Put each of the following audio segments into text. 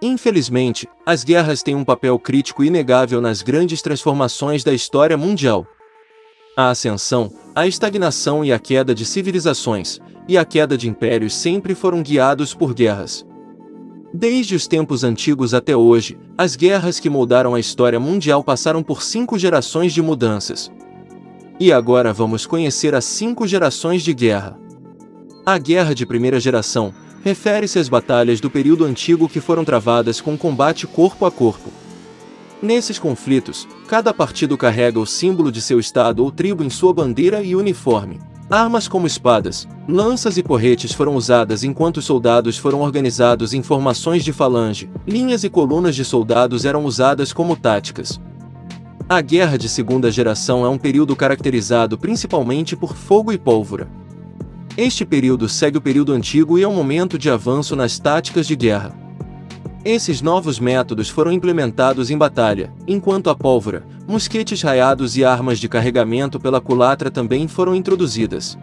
Infelizmente, as guerras têm um papel crítico inegável nas grandes transformações da história mundial. A ascensão, a estagnação e a queda de civilizações, e a queda de impérios sempre foram guiados por guerras. Desde os tempos antigos até hoje, as guerras que moldaram a história mundial passaram por 5 gerações de mudanças. E agora vamos conhecer as 5 gerações de guerra. A guerra de primeira geração refere-se às batalhas do período antigo que foram travadas com combate corpo a corpo. Nesses conflitos, cada partido carrega o símbolo de seu estado ou tribo em sua bandeira e uniforme. Armas como espadas, lanças e porretes foram usadas enquanto os soldados foram organizados em formações de falange, linhas e colunas de soldados eram usadas como táticas. A guerra de segunda geração é um período caracterizado principalmente por fogo e pólvora. Este período segue o período antigo e é um momento de avanço nas táticas de guerra. Esses novos métodos foram implementados em batalha, enquanto a pólvora, mosquetes raiados e armas de carregamento pela culatra também foram introduzidas.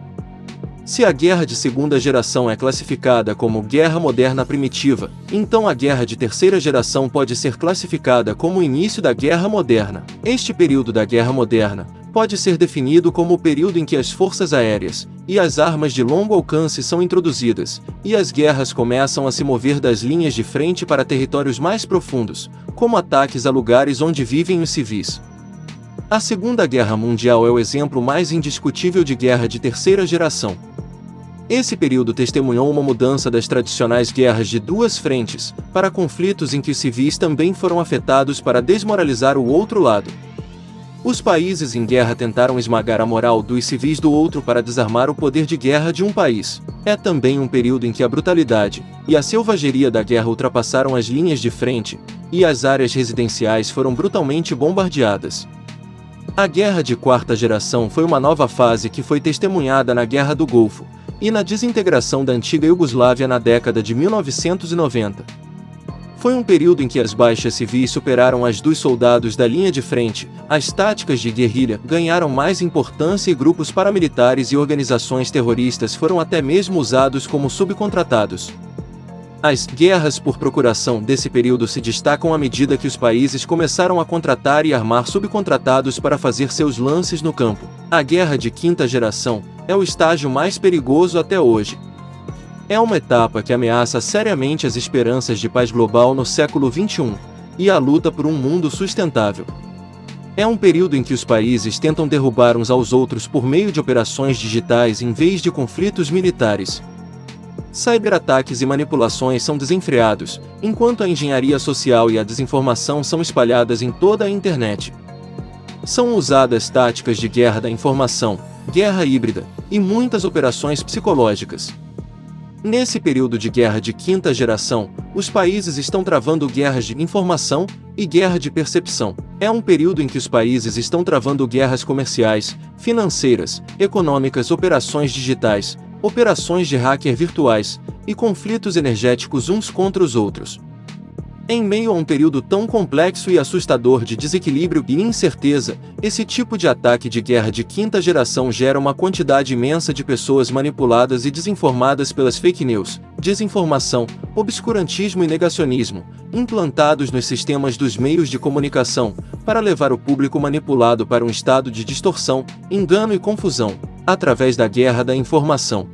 Se a guerra de segunda geração é classificada como guerra moderna primitiva, então a guerra de terceira geração pode ser classificada como o início da guerra moderna. Este período da guerra moderna pode ser definido como o período em que as forças aéreas e as armas de longo alcance são introduzidas, e as guerras começam a se mover das linhas de frente para territórios mais profundos, como ataques a lugares onde vivem os civis. A Segunda Guerra Mundial é o exemplo mais indiscutível de guerra de terceira geração. Esse período testemunhou uma mudança das tradicionais guerras de duas frentes, para conflitos em que os civis também foram afetados para desmoralizar o outro lado. Os países em guerra tentaram esmagar a moral dos civis do outro para desarmar o poder de guerra de um país. É também um período em que a brutalidade e a selvageria da guerra ultrapassaram as linhas de frente, e as áreas residenciais foram brutalmente bombardeadas. A Guerra de Quarta Geração foi uma nova fase que foi testemunhada na Guerra do Golfo e na desintegração da antiga Iugoslávia na década de 1990. Foi um período em que as baixas civis superaram as dos soldados da linha de frente, as táticas de guerrilha ganharam mais importância e grupos paramilitares e organizações terroristas foram até mesmo usados como subcontratados. As guerras por procuração desse período se destacam à medida que os países começaram a contratar e armar subcontratados para fazer seus lances no campo. A Guerra de Quinta Geração é o estágio mais perigoso até hoje. É uma etapa que ameaça seriamente as esperanças de paz global no século XXI e a luta por um mundo sustentável. É um período em que os países tentam derrubar uns aos outros por meio de operações digitais em vez de conflitos militares. Cyberataques e manipulações são desenfreados, enquanto a engenharia social e a desinformação são espalhadas em toda a internet. São usadas táticas de guerra da informação, guerra híbrida e muitas operações psicológicas. Nesse período de guerra de quinta geração, os países estão travando guerras de informação e guerra de percepção. É um período em que os países estão travando guerras comerciais, financeiras, econômicas, operações digitais, operações de hacker virtuais e conflitos energéticos uns contra os outros. Em meio a um período tão complexo e assustador de desequilíbrio e incerteza, esse tipo de ataque de guerra de quinta geração gera uma quantidade imensa de pessoas manipuladas e desinformadas pelas fake news, desinformação, obscurantismo e negacionismo, implantados nos sistemas dos meios de comunicação, para levar o público manipulado para um estado de distorção, engano e confusão, através da guerra da informação.